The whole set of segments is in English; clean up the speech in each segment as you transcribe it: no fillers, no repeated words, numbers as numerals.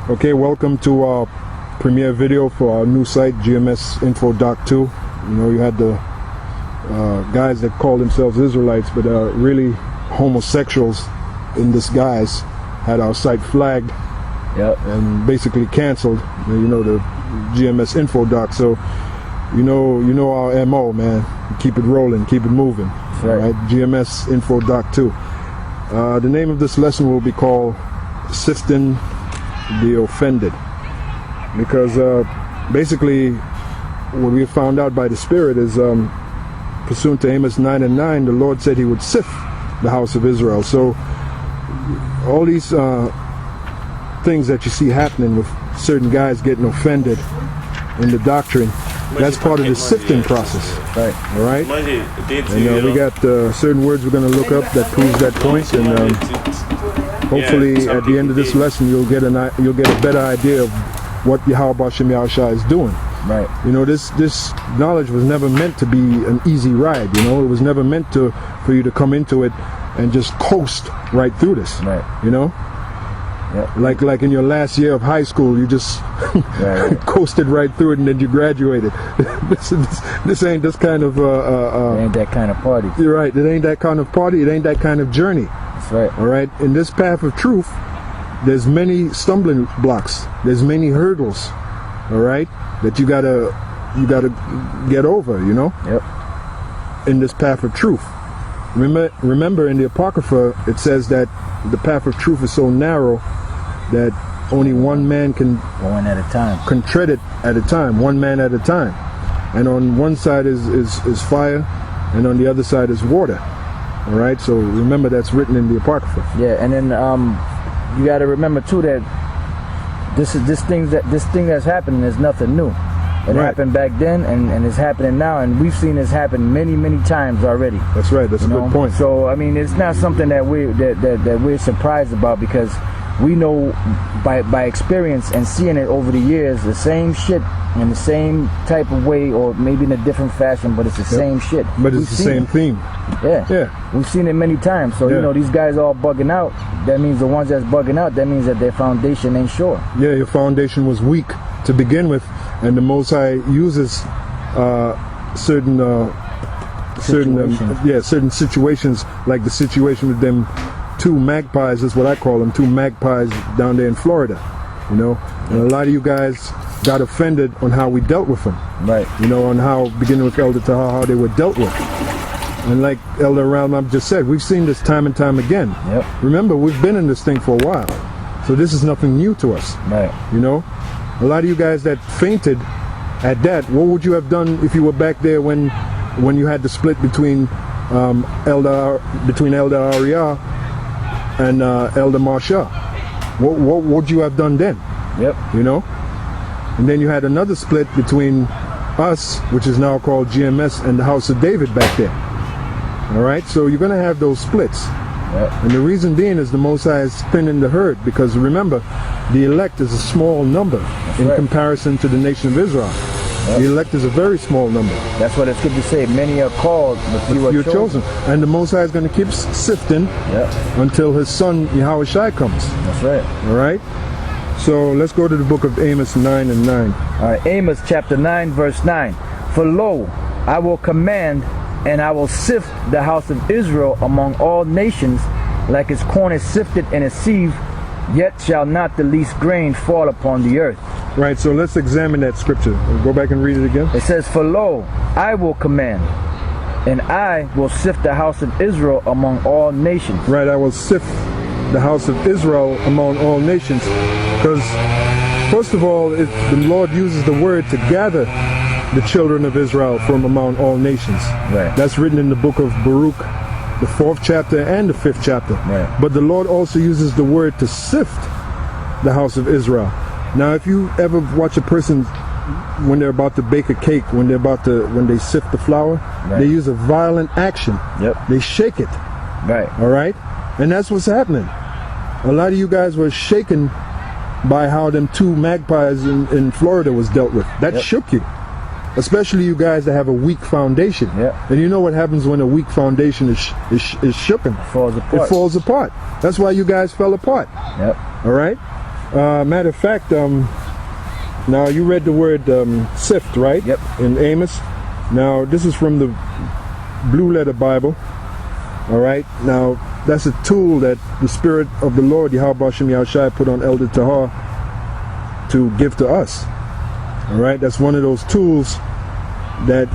Okay, welcome to our premiere video for our new site, GMS Info Doc 2. You know, you had the guys that call themselves Israelites, but are really homosexuals in disguise, had our site flagged and basically canceled. You know, the GMS Info Doc. So you know our MO, man. Keep it rolling, keep it moving. Right. All right, GMS Info Doc 2. The name of this lesson will be called Sifting The Offended, because basically what we found out by the Spirit is pursuant to Amos 9:9, the Lord said he would sift the house of Israel. So all these things that you see happening with certain guys getting offended in the doctrine, that's part of the sifting process. Right. All right. And we got certain words we're going to look up that proves that point, and hopefully at the end of this lesson you'll get a better idea of what Yahweh Shem Yahushua is doing. Right. You know, this knowledge was never meant to be an easy ride. You know, it was never meant for you to come into it and just coast right through this. Right. You know. Yep. Like in your last year of high school, you just coasted right through it, and then you graduated. This ain't this kind of it ain't that kind of party. You're right. It ain't that kind of party. It ain't that kind of journey. That's right. All right. In this path of truth, there's many stumbling blocks. There's many hurdles. All right, that you gotta get over. You know. Yep. In this path of truth. Remember in the Apocrypha it says that the path of truth is so narrow that only one man can One at a time. Can tread it at a time, one man at a time. And on one side is fire, and on the other side is water. All right, so remember that's written in the Apocrypha. Yeah, and then you got to remember too that this thing that's happening is nothing new. It happened back then, and it's happening now, and we've seen this happen many times already. That's right. That's a good point. So I mean, it's not something that we're surprised about, because we know by experience and seeing it over the years, the same shit in the same type of way, or maybe in a different fashion, but it's the same shit. But it's the same theme. Yeah. We've seen it many times. So you know, these guys all bugging out. That means the ones that's bugging out, that means that their foundation ain't sure. Yeah, your foundation was weak to begin with, and the Most High uses certain situations, like the situation with them two magpies. Is what I call them, two magpies down there in Florida. You know, and a lot of you guys got offended on how we dealt with them. Right. You know, on how, beginning with Elder Taha, how they were dealt with. And like Elder Ralmab just said, we've seen this time and time again. Yep. Remember, we've been in this thing for a while, so this is nothing new to us. Right. You know, a lot of you guys that fainted at that, what would you have done if you were back there when you had the split between Elder Ariyah and Elder Marsha? What would you have done then? Yep. You know, and then you had another split between us, which is now called GMS, and the House of David back there. All right, so you're going to have those splits. Yep. And the reason being is the Most High is spinning the herd, because remember, the elect is a small number in comparison to the nation of Israel. Yep. The elect is a very small number. That's what it's good to say. Many are called, but few are chosen. And the Most High is going to keep sifting until his son Yahweh Shai comes. That's right. All right. So let's go to the book of Amos 9:9. All right, Amos chapter 9, verse 9. For lo, I will command, and I will sift the house of Israel among all nations, like as corn is sifted in a sieve, yet shall not the least grain fall upon the earth. Right, so let's examine that scripture. Go back and read it again. It says, for lo, I will command, and I will sift the house of Israel among all nations. Right, I will sift the house of Israel among all nations. Because, first of all, the Lord uses the word to gather the children of Israel from among all nations. Right. That's written in the book of Baruch, the 4th chapter and the 5th chapter. Right. But the Lord also uses the word to sift the house of Israel. Now, if you ever watch a person when they're about to bake a cake, when they sift the flour, they use a violent action. Yep. They shake it. Right. All right? And that's what's happening. A lot of you guys were shaken by how them two magpies in Florida was dealt with. That shook you. Especially you guys that have a weak foundation. Yeah. And you know what happens when a weak foundation is shooken? It falls apart. It falls apart. That's why you guys fell apart. Yep. All right? Matter of fact, now you read the word sift, right? Yep. In Amos. Now this is from the Blue Letter Bible. All right. Now that's a tool that the Spirit of the Lord, Yahweh Hashem Yahushai, put on Elder Tahar to give to us. All right. That's one of those tools that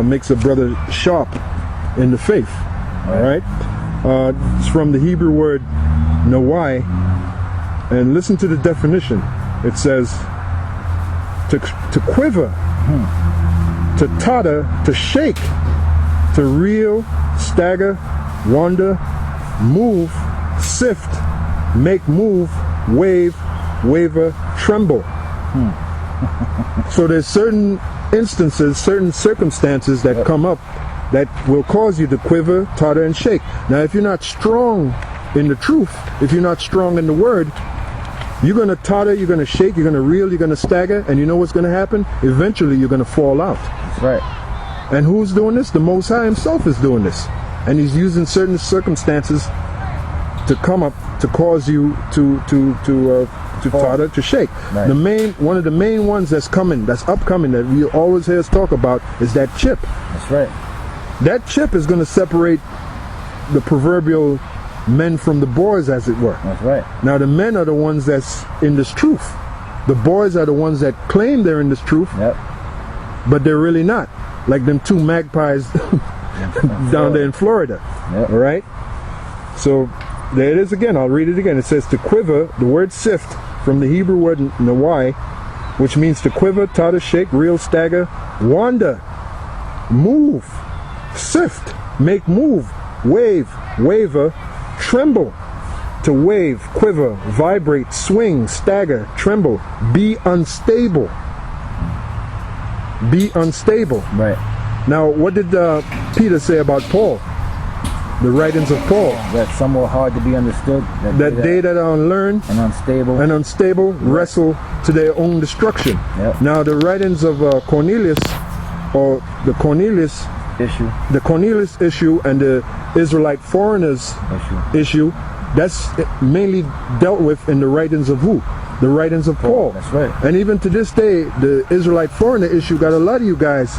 makes a brother sharp in the faith. All right. It's from the Hebrew word nawai, and listen to the definition. It says to quiver, to totter, to shake, to reel, stagger, wander, move, sift, make move, wave, waver, tremble. So there's certain instances, certain circumstances that come up that will cause you to quiver, totter, and shake. Now, if you're not strong in the truth, if you're not strong in the word, you're going to totter, you're going to shake, you're going to reel, you're going to stagger, and you know what's going to happen? Eventually, you're going to fall out. That's right. And who's doing this? The Most High himself is doing this. And he's using certain circumstances to come up to cause you to totter, to shake. Right. One of the main ones that's upcoming, that we always hear us talk about is that chip. That's right. That chip is going to separate the proverbial men from the boys, as it were. That's right. Now the men are the ones that's in this truth. The boys are the ones that claim they're in this truth, but they're really not. Like them two magpies down there in Florida. Yep. All right? So there it is again. I'll read it again. It says to quiver, the word sift, from the Hebrew word nawai, which means to quiver, totter, shake, reel, stagger, wander, move, sift, make move, wave, waver, tremble, to wave, quiver, vibrate, swing, stagger, tremble, be unstable. Be unstable. Right. Now, what did Peter say about Paul? The writings of Paul. That's somewhat hard to be understood. That they that are unlearned and unstable wrestle to their own destruction. Yep. Now, the writings of Cornelius, or the Cornelius issue, and the Israelite foreigners issue, that's mainly dealt with in the writings of who? The writings of Paul. That's right. And even to this day, the Israelite foreigner issue got a lot of you guys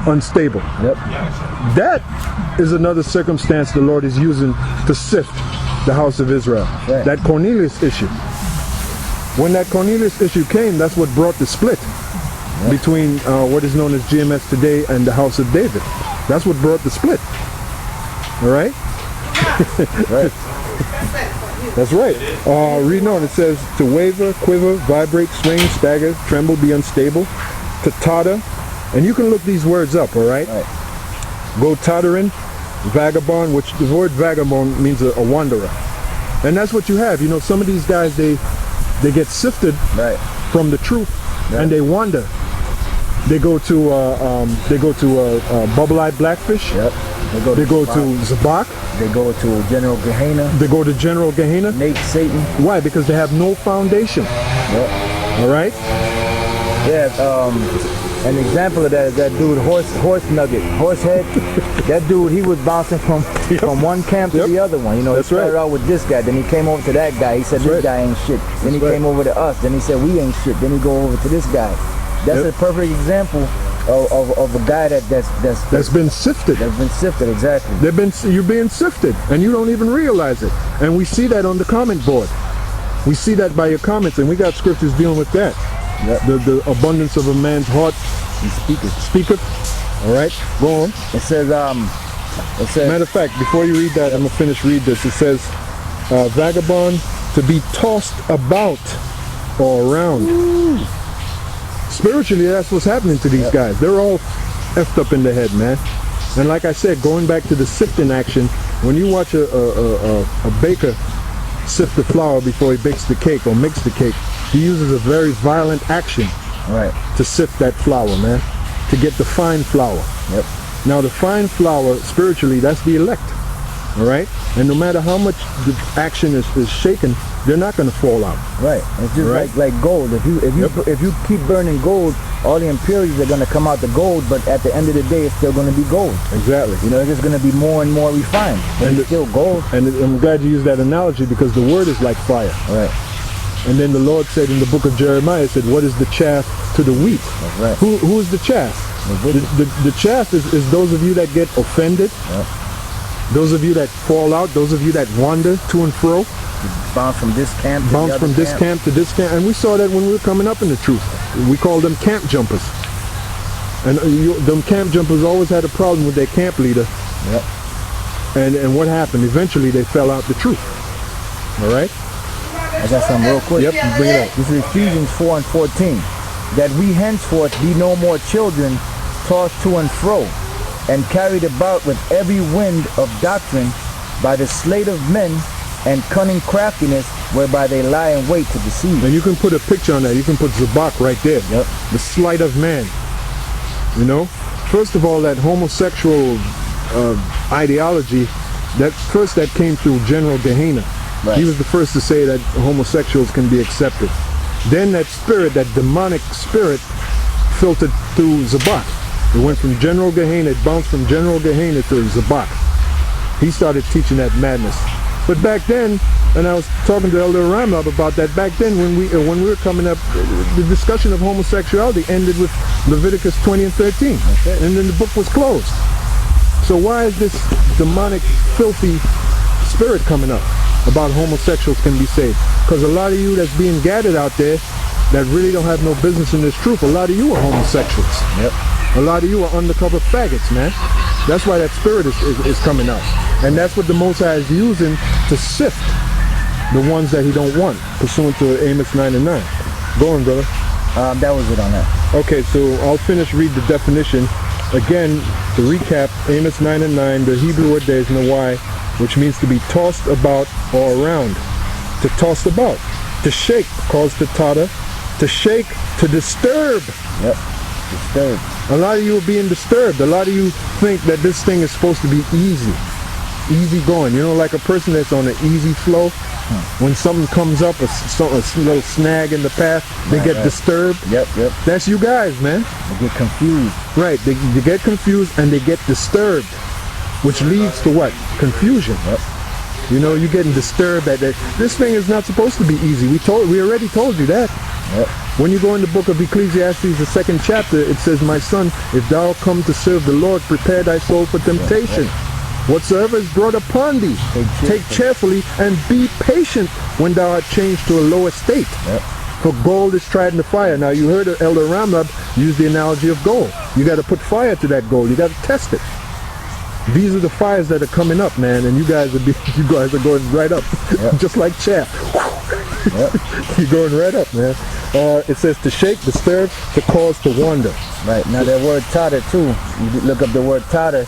unstable. Yep. That is another circumstance the Lord is using to sift the house of Israel. Right. That Cornelius issue. When that Cornelius issue came, that's what brought the split between what is known as GMS today and the house of David. That's what brought the split. All right? Right. That's right. Reading on, it says to waver, quiver, vibrate, swing, stagger, tremble, be unstable, to totter. And you can look these words up, all right? Go tottering, vagabond, which the word vagabond means a wanderer. And that's what you have. You know, some of these guys, they get sifted from the truth, and they wander. They go to bubble-eyed blackfish. Yep. They go to Zabak. They go to General Gehenna. They go to General Gehenna. Nate Satan. Why? Because they have no foundation. Yep. All right. Yeah. An example of that is that dude, Horsehead. That dude, he was bouncing from one camp to the other one. You know, he started out with this guy, then he came over to that guy. He said this guy ain't shit. Then he came over to us. Then he said we ain't shit. Then he go over to this guy. That's a perfect example of a guy that's been sifted. That's been sifted, exactly. You're being sifted, and you don't even realize it. And we see that on the comment board. We see that by your comments, and we got scriptures dealing with that. Yep. The abundance of a man's heart speaketh. All right, go on. It says. Matter of fact, before you read that, I'm gonna read this. It says, vagabond, to be tossed about or around. Ooh. Spiritually, that's what's happening to these guys. They're all effed up in the head, man. And like I said, going back to the sifting action, when you watch a baker sift the flour before he bakes the cake or makes the cake, he uses a very violent action to sift that flour, man, to get the fine flour. Yep. Now the fine flour, spiritually, that's the elect. All right? And no matter how much the action is shaken, they're not going to fall out. Right. It's just like gold. If you keep burning gold, all the impurities are going to come out the gold, but at the end of the day, it's still going to be gold. Exactly. You know, it's just going to be more and more refined. And it's still gold. And I'm glad you used that analogy, because the word is like fire. Right. And then the Lord said in the book of Jeremiah, said, what is the chaff to the wheat? That's right. Who is the chaff? The chaff is those of you that get offended, Yep. those of you that fall out, those of you that wander to and fro, Bounce from this camp to bounce the from other this camp to this camp. And we saw that when we were coming up in the truth. We called them camp jumpers. And them camp jumpers always had a problem with their camp leader. Yep. And what happened? Eventually they fell out the truth. All right? I got something real quick. Yep, bring it up. This is Ephesians 4:14. That we henceforth be no more children, tossed to and fro, and carried about with every wind of doctrine by the sleight of men and cunning craftiness, whereby they lie in wait to deceive. And you can put a picture on that. You can put Zabak right there. Yep. The sleight of man. You know? First of all, that homosexual ideology, that came through General Gehenna. Right. He was the first to say that homosexuals can be accepted. Then that spirit, that demonic spirit, filtered through Zabak. It went from General Gehenna, it bounced from General Gehenna to Zabak. He started teaching that madness. But back then, and I was talking to Elder Ramlab about that, back then when we were coming up, the discussion of homosexuality ended with Leviticus 20 and 13. Okay. And then the book was closed. So why is this demonic, filthy spirit coming up about homosexuals can be saved? Because a lot of you that's being gathered out there that really don't have no business in this truth, a lot of you are homosexuals. Yep. A lot of you are undercover faggots, man. That's why that spirit is coming out. And that's what the Most High is using to sift the ones that he don't want, pursuant to Amos 9 and 9. Go on, brother. That was it on that. Okay, so I'll read the definition. Again, to recap, Amos 9 and 9, the Hebrew word there is nawai, which means to be tossed about or around. To toss about. To shake, cause to totter. To shake, to disturb. Yep. Disturbed. A lot of you are being disturbed. A lot of you think that this thing is supposed to be easy. Easy going. You know, like a person that's on an easy flow. When something comes up, a little snag in the path, they get disturbed. Yep. That's you guys, man. They get confused. Right. They get confused and they get disturbed. Which leads to what? Confusion. Yep. You know, you're getting disturbed at that. This thing is not supposed to be easy. We already told you that. Yep. When you go in the book of Ecclesiastes, the 2nd chapter, it says, my son, if thou come to serve the Lord, prepare thy soul for temptation. Whatsoever is brought upon thee, take cheerfully and be patient when thou art changed to a lower state. Yep. For gold is tried in the fire. Now you heard Elder Ramlab use the analogy of gold. You got to put fire to that gold. You got to test it. These are the fires that are coming up, man, and you guys are going right up, just like chaff. You're going right up, man. It says to shake, disturb, to cause, to wander. Right. Now that word totter too. You look up the word totter.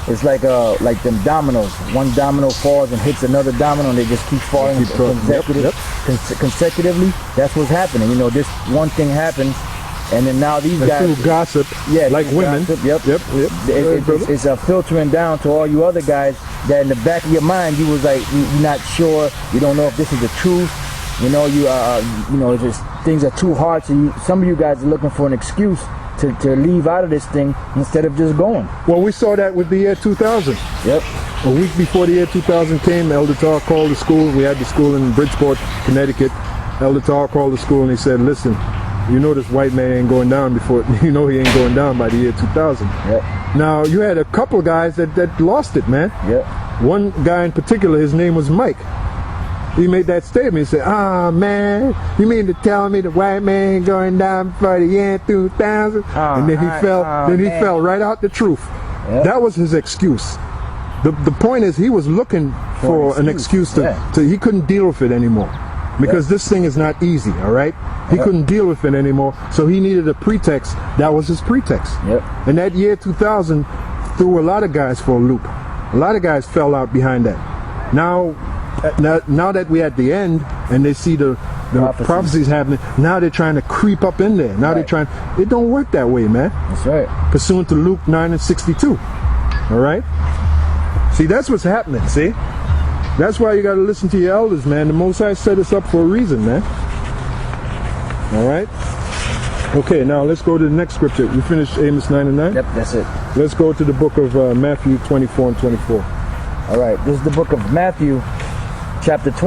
It's like them dominoes. One domino falls and hits another domino, and they just keep falling consecutively. That's what's happening. You know, this one thing happened, and then now these guys through gossip, like women. Gossip, yep. It's filtering down to all you other guys that in the back of your mind you was like you're not sure. You don't know if this is the truth. You know, it's just things are too hard. So some of you guys are looking for an excuse to leave out of this thing instead of just going. Well, we saw that with the year 2000. Yep. A week before the year 2000 came, Elder Tar called the school. We had the school in Bridgeport, Connecticut. Elder Tar called the school and he said, listen, you know this white man ain't going down before, you know he ain't going down by the year 2000. Yep. Now, you had a couple guys that lost it, man. Yep. One guy in particular, his name was Mike. He made that statement. He said, man, you mean to tell me the white man ain't going down before the year 2000? And then he fell right out the truth. Yep. That was his excuse. The point is he was looking for an excuse to he couldn't deal with it anymore. Because this thing is not easy, all right? He couldn't deal with it anymore, so he needed a pretext. That was his pretext. Yep. And that year 2000 threw a lot of guys for a loop. A lot of guys fell out behind that. Now that we're at the end and they see the prophecies happening, now they're trying to creep up in there. Now it don't work that way, man. That's right. Pursuant to Luke 9 and 62. All right? See, that's what's happening, see? That's why you got to listen to your elders, man. The Most High set us up for a reason, man. All right? Okay, now let's go to the next scripture. We finished Amos 9 and 9? Yep, that's it. Let's go to the book of Matthew 24 and 24. All right, this is the book of Matthew, chapter 20.